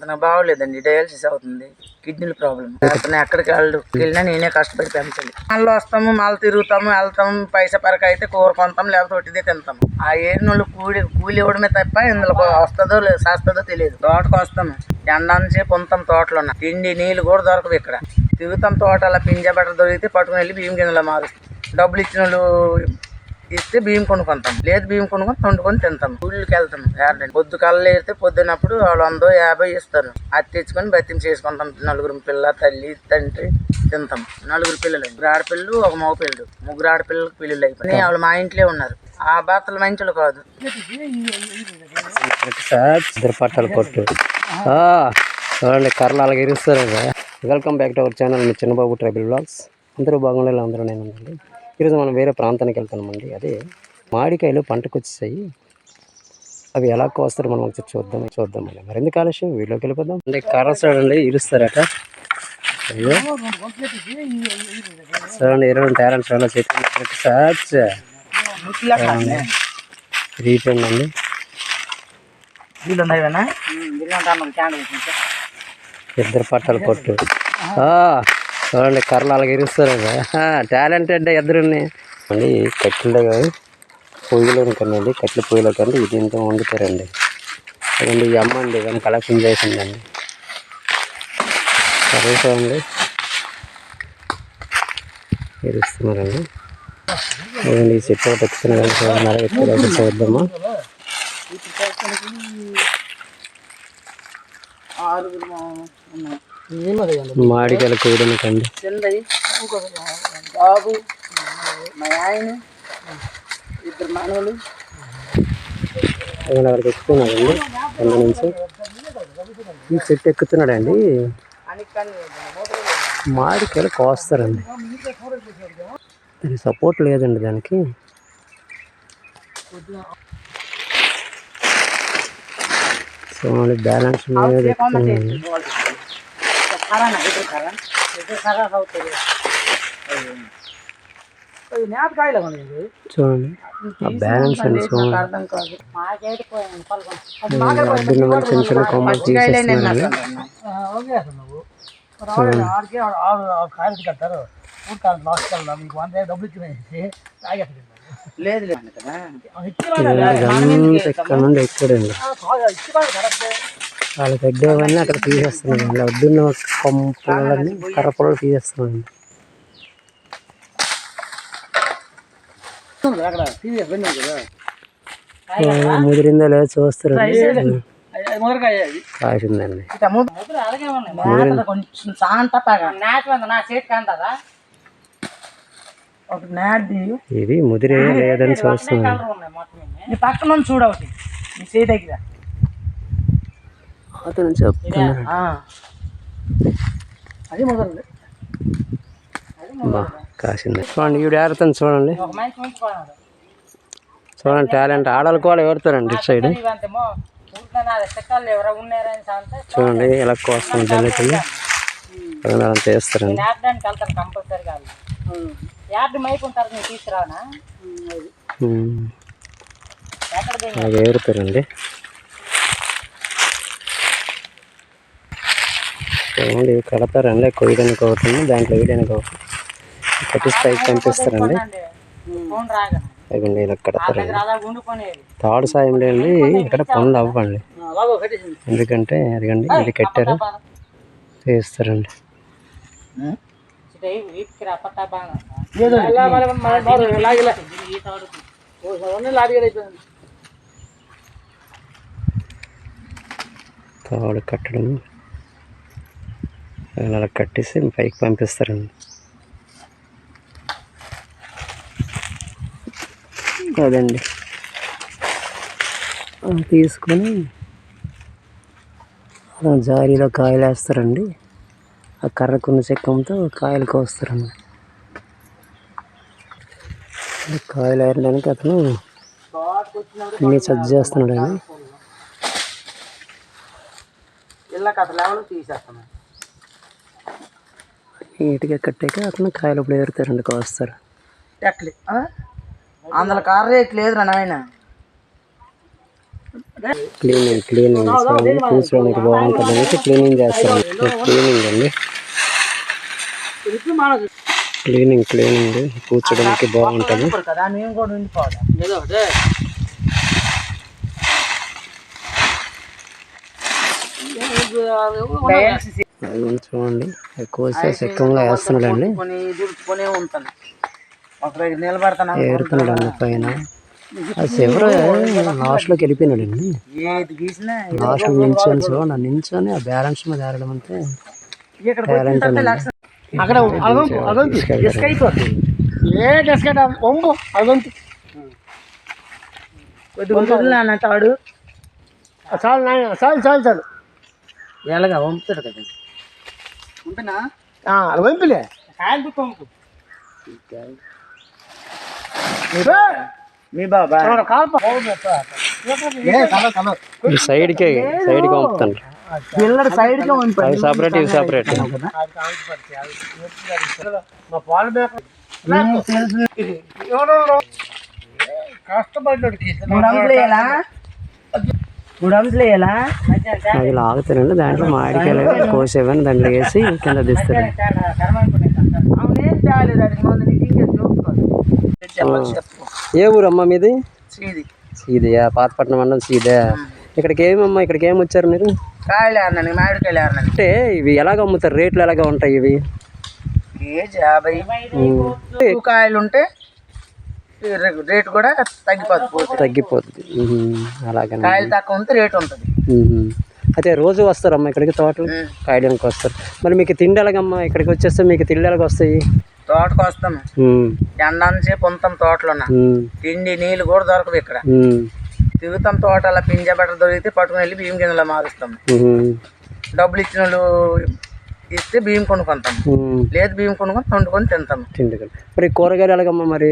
అతనికి బాగోలేదండి, డయాలసిస్ అవుతుంది, కిడ్నీల ప్రాబ్లం. అతను ఎక్కడికి వెళ్ళినా నేనే కష్టపడి పెంచాలి. మళ్ళీ వస్తాము, మళ్ళీ తిరుగుతాము, వెళ్తాము, పైసా పరక అయితే కూర కొంటాం, లేకపోతే ఒట్టిదే తింటాము. ఆ ఏరినోళ్ళు కూలి ఇవ్వడమే తప్ప ఇందులో వస్తుందో చేస్తుందో తెలియదు. తోటకు వస్తాము, ఎండాసేపు ఉంటాం, తోటలో తిండి నీళ్ళు కూడా దొరకవు ఇక్కడ. తిరుగుతాం, తోట అలా పింజా బట్టలు దొరికితే పట్టుకుని వెళ్ళి బియ్యం గిన్నెలో మారుస్తాం. డబ్బులు ఇచ్చిన వాళ్ళు ఇస్తే బియ్యం కొనుక్కుంటాం, లేదు బియ్యం కొనుక్కొని వండుకొని తింటాం. ఊళ్ళకి వెళ్తాం, పొద్దు కళ్ళు ఏరితే పొద్దున్నప్పుడు వాళ్ళు 100-50 ఇస్తారు. అది తెచ్చుకొని బతిని చేసుకుంటాం. నలుగురు పిల్ల, తల్లి, తండ్రి తింటాం. నలుగురు పిల్లలు, 3 ఆడపిల్లలు, 1 మగ పిల్లడు. 3 ఆడపిల్లలకు పెళ్ళిళ్ళు అయిపోయి వాళ్ళు మా ఇంట్లో ఉన్నారు. ఆ భర్తలు మంచులు కాదు. పట్టాలు కొట్టు చూడండి, కర్రలు అలాగే ఇరుస్తారు. Welcome back to our channel, మీ చిన్నబాబు ట్రైబల్ వ్లాగ్స్. అందరూ బాగుండేలా అందరూ నేను ఉందండి. ఈరోజు మనం వేరే ప్రాంతానికి వెళ్తున్నామండి. అదే మామిడికాయలు పంటకు వచ్చేసాయి. అవి ఎలా కోస్తారు మనం ఒకసారి చూద్దామండి. మరెందుకు ఆలస్యం, వీడియోకి వెళ్ళిపోదాం. అంటే కర్ర చూడండి, ఇరుస్తారట. అయ్యో చూడండి, 20 టాలెంట్స్ ఎలా చెప్పి రీటండి. ఇద్దరు పట్టాలు కొట్టు చూడండి, కర్రలు అలాగే ఇరుస్తారు. టాలెంట్ అంటే ఇద్దరుని అండి. కట్టెలు పొయ్యిలో కనండి, కట్టెల పొయ్యిలో కండి ఇది ఇంత వండుతారండి. అదండి ఈ అమ్మ అండి, ఇవన్నీ కలెక్షన్ చేసిందండి. సరే చూడండి, ఇరుస్తున్నారండి. అదండి ఈ చెట్టు ఒకటి ఎక్కుతున్నారు, చూడన్నారు. ఎక్కువ చూద్దామా. మామిడికాయలు కూడనికండి. బాబు, మా ఆయన, 2 మనవలు అక్కడికి ఎక్కుతున్నాడండి. కింద నుంచి ఈ చెట్టు ఎక్కుతున్నాడండి. మామిడికాయలు కోస్తారండి. దానికి సపోర్ట్ లేదండి దానికి. సో బ్యాలెన్స్ మీద ఎక్కుతున్నాడండి. చూడండి ఆ బ్యాలెన్స్ అండి. చూడండి అడ్డున్న చిన్న చిన్న కొమ్మలు తీసేస్తున్నారండి. ఇక్కడ నుండి ఎక్కడండి వాళ్ళకి అడ్డేవన్నీ అక్కడ తీసేస్తున్నారండి. అడ్డున్న కొమ్మ పొలాలన్నీ కర్ర పొలాలు తీసేస్తున్నారండి. ముదిరిందా లేదా చూస్తారండి. కాసిందండి. ఇది ముదిరే లేదని చూస్తున్నాను. పక్కన చూడవుతుంది అతను చెప్తున్నాడు. కాసింది. చూడండి ఈవిడ ఏరుతుంది. చూడండి చూడండి టాలెంట్. ఆడలు కూడా ఎవరుతారండి ఇటు సైడ్. చూడండి ఎలా కోస్తుంది జల్లికలు. అలా చేస్తారండి. అలాగే ఎవరుతారండి. చూడండి కడతారండి. కొయ్యడానికి ఒకటి, దాంట్లో వేయడానికి ఒకటి కట్టిసి పైకి పంపిస్తారండి. అదిగండి ఇలా కడతారండి. తాడు సాయం లేండి ఇక్కడ పనులు అవ్వండి. ఎందుకంటే అదిగండి ఇది కట్టారు, చేస్తారండి. తాడు కట్టడం అలా కట్టేసి పైకి పంపిస్తారండి. అదండి తీసుకొని జారీలో కాయలు వేస్తారండి. ఆ కర్రకున్న చెక్కంతో కాయలు కోస్తారండి. కాయలు ఏరడానికి అతను అన్నీ సజ్జ చేస్తున్నాడండి. నీట్గా కట్టాక అతను కాయలు ఇప్పుడు ఏరుతారండి, కోస్తారు. అందులో కార్ రేట్ లేదురా నాయన. క్లీనింగ్ చూడండి, కూర్చోడానికి బాగుంటుంది అనేసి క్లీనింగ్ చేస్తాను. క్లీనింగ్ అండి, క్లీనింగ్ కూర్చోడానికి బాగుంటుంది. కదా మేము కూడా ఉండిపోవాలి. చూడండి, కోసే సెక్కంలో వేస్తున్నాడండి, దుడుచుకునే ఉంటాను. ఒక నిలబడతాను ఏరుతున్నాడు అన్న పైన. అది ఎవరో లాస్ట్లోకి వెళ్ళిపోయినాడండి. ఏది గీసినా లాస్ట్ నిల్చొని చూడండి, నిల్చొని ఆ బ్యాలెన్స్ మీద ఏరడం అంటే టాలెంట్ అండి. అక్కడ తాడు చాలు ఎలాగా వంపుతాడు కదా. వంపులే మీ బాబా సైడ్కి పంపుతాను. పిల్లడు సైడ్కే వంపాడు. అవి సపరేట్, ఇవి సపరేట్. అది లాగుతారండి, దాంట్లో మామిడికాయలు కోసేవని దాంట్లో వేసి కింద తీస్తారు. ఏ ఊరు అమ్మ మీది? సీదియా? పాతపట్నం మండలం సీదా. ఇక్కడికి ఏమమ్మా, ఇక్కడికి ఏమి వచ్చారు మీరు? కాయలు ఏరనండి, మామిడికాయలు ఏరనండి. అంటే ఇవి ఎలాగ అమ్ముతారు, రేట్లు ఎలాగ ఉంటాయి ఇవి? కేజీ 50. కాయలు ఉంటే రేటు కూడా తగ్గిపోతుంది. అలాగే, కాయలు తక్కువ ఉంటే రేటు ఉంటుంది. అయితే రోజు వస్తారమ్మా ఇక్కడికి తోటలు కాయడానికి వస్తారు. మరి మీకు తిండి ఎలాగమ్మా? ఇక్కడికి వచ్చేస్తే మీకు తిండి ఎలాగ వస్తాయి? తోటకు వస్తాము, ఎండాసేపు ఉంటాం తోటలో. తిండి నీళ్ళు కూడా దొరకవు ఇక్కడ. తిరుగుతాం తోట, అలా పింజ బట్ట దొరికితే పట్టుకుని వెళ్ళి బియ్యం గింజలా మారుస్తాం. డబ్బులు ఇచ్చిన వాళ్ళు ఇస్తే బియ్యం కొనుక్కుంటాం, లేదు బియ్యం కొనుక్కొని వండుకొని తింటాము. మరి కూరగాయలు ఎలాగమ్మా? మరి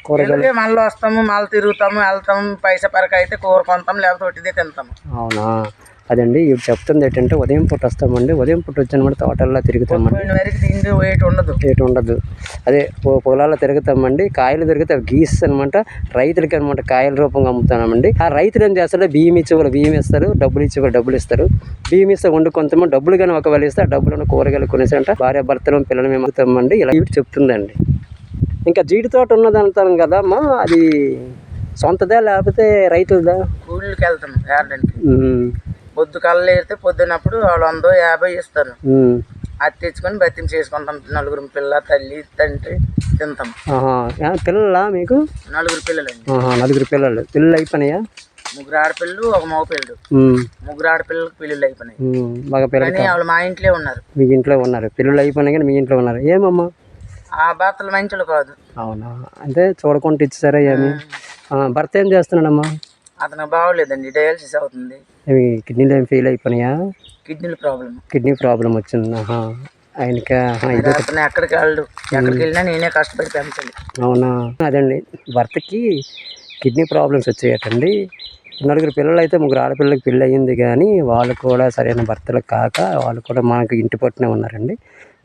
కూరగాయలు మళ్ళీ వస్తాము, మళ్ళీ తిరుగుతాము, వెళ్తాము. పైసా పరక అయితే కూర కొంటాం, లేకపోతే ఒట్టిదే తింటాము. అవునా? అదండి ఇప్పుడు చెప్తుంది ఏంటంటే, ఉదయం పూట వస్తామండి, ఉదయం పూట వచ్చినమాట తోటల్లో తిరుగుతామండి. వరకు తిండి ఏటు ఉండదు. అదే పొలాల్లో తిరుగుతామండి, కాయలు తిరిగితే గీస్ అనమాట రైతులకి అనమాట కాయల రూపంగా అమ్ముతున్నామండి. ఆ రైతులు ఏం చేస్తారో బియ్యం ఇచ్చేవాళ్ళు బియ్యం ఇస్తారు, డబ్బులు ఇచ్చేవాళ్ళు డబ్బులు ఇస్తారు. బియ్యం ఇస్తే వండుకుంటాము, డబ్బులు కానీ ఒకవేళ ఇస్తే ఆ డబ్బులను కూరగాయలు కొనేసంట భార్య భర్తలు పిల్లలు మేము అమ్ముతామండి. ఇలా ఇవి చెప్తుందండి. ఇంకా జీడి తోట ఉన్నది అంటాం కదా అమ్మా, అది సొంతదా లేకపోతే రైతులదా? ఊళ్ళకి వెళ్తాం ఏరడానికి. పొద్దు కళ్ళు ఏరితే పొద్దున్నప్పుడు వాళ్ళు 100-50 ఇస్తారు. అది తెచ్చుకొని బతిని చేసుకుంటాం. 4 పిల్ల, తల్లి, తండ్రి తింటాం. పిల్లలా మీకు? 4 పిల్లలండి. 4 పిల్లలు. పిల్లలు అయిపోయినాయా? 3 ఆడపిల్లలు, 1 మగ పిల్లడు. 3 ఆడపిల్లలకు పిల్లలు అయిపోయినాయి. మగ పిల్లలు వాళ్ళు మా ఇంట్లో ఉన్నారు. మీ ఇంట్లో ఉన్నారు? పిల్లలు అయిపోయినాయి కానీ మీ ఇంట్లో ఉన్నారు. ఏమమ్మా? ఆ భర్తలు మంచులు కాదు. అవునా? అంటే చూడకుండా ఇచ్చారా ఏమి? భర్త ఏం చేస్తున్నాడమ్మా? అతను బాగోలేదండి, డయాలసిస్ అవుతుంది. కిడ్నీలు ఏమి ఫెయిల్ అయిపోయినాయా? కిడ్నీ ప్రాబ్లం వచ్చింది ఆయనకి. అతను ఎక్కడికి వెళ్ళినా నేనే కష్టపడి పెంచాలి. అవునా? అదండి, భర్తకి కిడ్నీ ప్రాబ్లమ్స్ వచ్చాయటండి. 4 పిల్లలు అయితే 3 ఆడపిల్లలకి పెళ్ళి అయ్యింది, కానీ వాళ్ళు కూడా సరైన భర్తలు కాక వాళ్ళు కూడా మనకు ఇంటి పట్టునే ఉన్నారండి.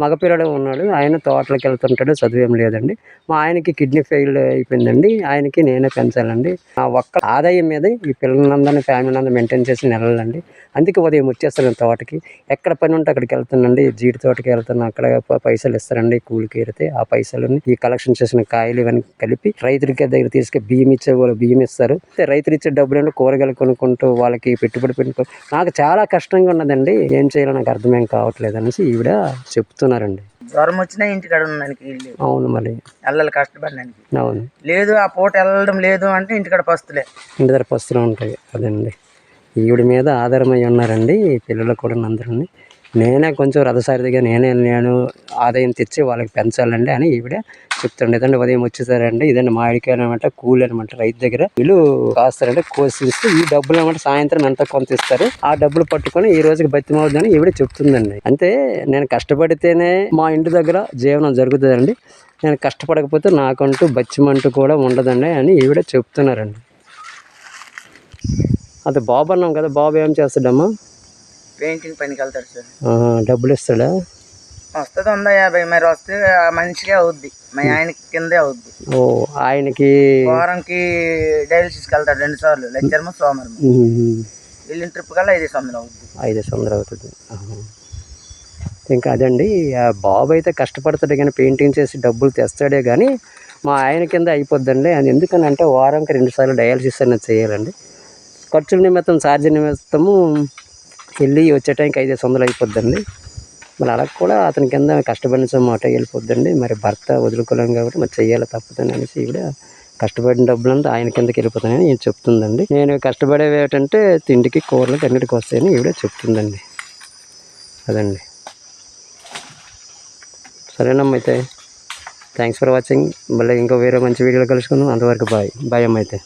మగపిల్లడు ఉన్నాడు, ఆయన తోటలకు వెళ్తుంటాడు, చదువేం లేదండి. మా ఆయనకి కిడ్నీ ఫెయిల్ అయిపోయిందండి, ఆయనకి నేనే పెంచాలండి. ఆ ఒక్క ఆదాయం మీద ఈ పిల్లలందరినీ ఫ్యామిలీ అందరూ మెయింటైన్ చేసి నెలలండి. అందుకే ఉదయం వచ్చేస్తాను తోటకి, ఎక్కడ పని ఉంటే అక్కడికి వెళ్తానండి. జీడి తోటకి వెళ్తాను, అక్కడ పైసలు ఇస్తారండి కూలికి ఏరితే. ఆ పైసలని ఈ కలెక్షన్ చేసిన కాయలు ఇవన్నీ కలిపి రైతులకి దగ్గర తీసుకు బియ్యం ఇచ్చే వాళ్ళు బియ్యం ఇస్తారు. రైతులు ఇచ్చే డబ్బులు కూరగాయలు కొనుక్కుంటూ వాళ్ళకి పెట్టుబడి పెట్టుకో నాకు చాలా కష్టంగా ఉన్నదండి. ఏం చేయాలో నాకు అర్థమేం కావట్లేదు అనేసి ఈవిడ చెప్తున్నారండి. జ్వరం వచ్చినా ఇంటికాడ ఉండడానికి. అవును, మరి వెళ్ళాలి కష్టపడడానికి. అవును, లేదు ఆ పూట వెళ్ళడం లేదు అంటే ఇంటికాడ పస్తులే, ఇంటి దగ్గర పస్తులు ఉంటాయి. అదండి, ఈవిడ మీద ఆధారమై ఉన్నారండి పిల్లలు కూడా అందరూ. నేనే కొంచెం రథసారిదిగా నేను ఆదాయం తెచ్చి వాళ్ళకి పెంచాలండి అని ఈవిడ చెప్తుండే. ఇదండి ఉదయం వచ్చేసారండి. ఇదండి మామిడికాయలు అనమాట, కూలి అనమాట. రైతు దగ్గర వీళ్ళు కాస్తారంటే కోసిస్తే ఈ డబ్బులు అనమాట సాయంత్రం ఎంత కొంత ఇస్తారు. ఆ డబ్బులు పట్టుకొని ఈ రోజుకి బతిమవుద్దని ఈవిడ చెప్తుందండి. అంటే నేను కష్టపడితేనే మా ఇంటి దగ్గర జీవనం జరుగుతుందండి, నేను కష్టపడకపోతే నాకంటూ బచ్చిమంటూ కూడా ఉండదండి అని ఈవిడ చెప్తున్నారండి. అదే బాబు అన్నాం కదా, బాబు ఏం చేస్తాడమ్మా? పెయింటింగ్ పనికి వెళ్తాడు సార్. డబ్బులు ఇస్తాడా? వస్తుంది 150, మరి వస్తే ఆ మనిషికే అవుద్ది, మా ఆయనకి కిందే అవుద్ది. ఓ ఆయనకి వారంకి డయాలసిస్కి వెళ్తాడు 2 సార్లు, లెక్చర్మ సోమవారం. వెళ్ళిన ట్రిప్ కల్లా 500 అవుద్ది. 500 అవుతుంది. ఇంకా అదండి, ఆ బాబు అయితే కష్టపడతాడు కానీ పెయింటింగ్ చేసి డబ్బులు తెస్తాడే కానీ మా ఆయన కింద అయిపోద్దండి. అది ఎందుకనంటే వారానికి 2 సార్లు డయాలసిస్ అనేది చేయాలండి. ఖర్చుల నిమిత్తం, ఛార్జ్ నిమిత్తము వెళ్ళి వచ్చే టైంకి 500 అయిపోద్దండి. మరి అలా కూడా అతని కింద కష్టపడిన మాట వెళ్ళిపోద్దండి. మరి భర్త వదులుకోలేం కాబట్టి మరి చెయ్యాలి తప్పదని అనేసి ఈవిడ కష్టపడిన డబ్బులంతా ఆయన కిందకి వెళ్ళిపోతానని ఈవిడ చెప్తుందండి. నేను కష్టపడేవి ఏంటంటే తిండికి, కూరలకి అన్నిటికి వస్తాయని ఈవిడ చెప్తుందండి. అదండి. సరేనమ్మ అయితే థ్యాంక్స్ ఫర్ వాచింగ్. మళ్ళీ ఇంకో వేరే మంచి వీడియోలో కలుసుకుందాం. అంతవరకు బాయ్ అమ్మ అయితే.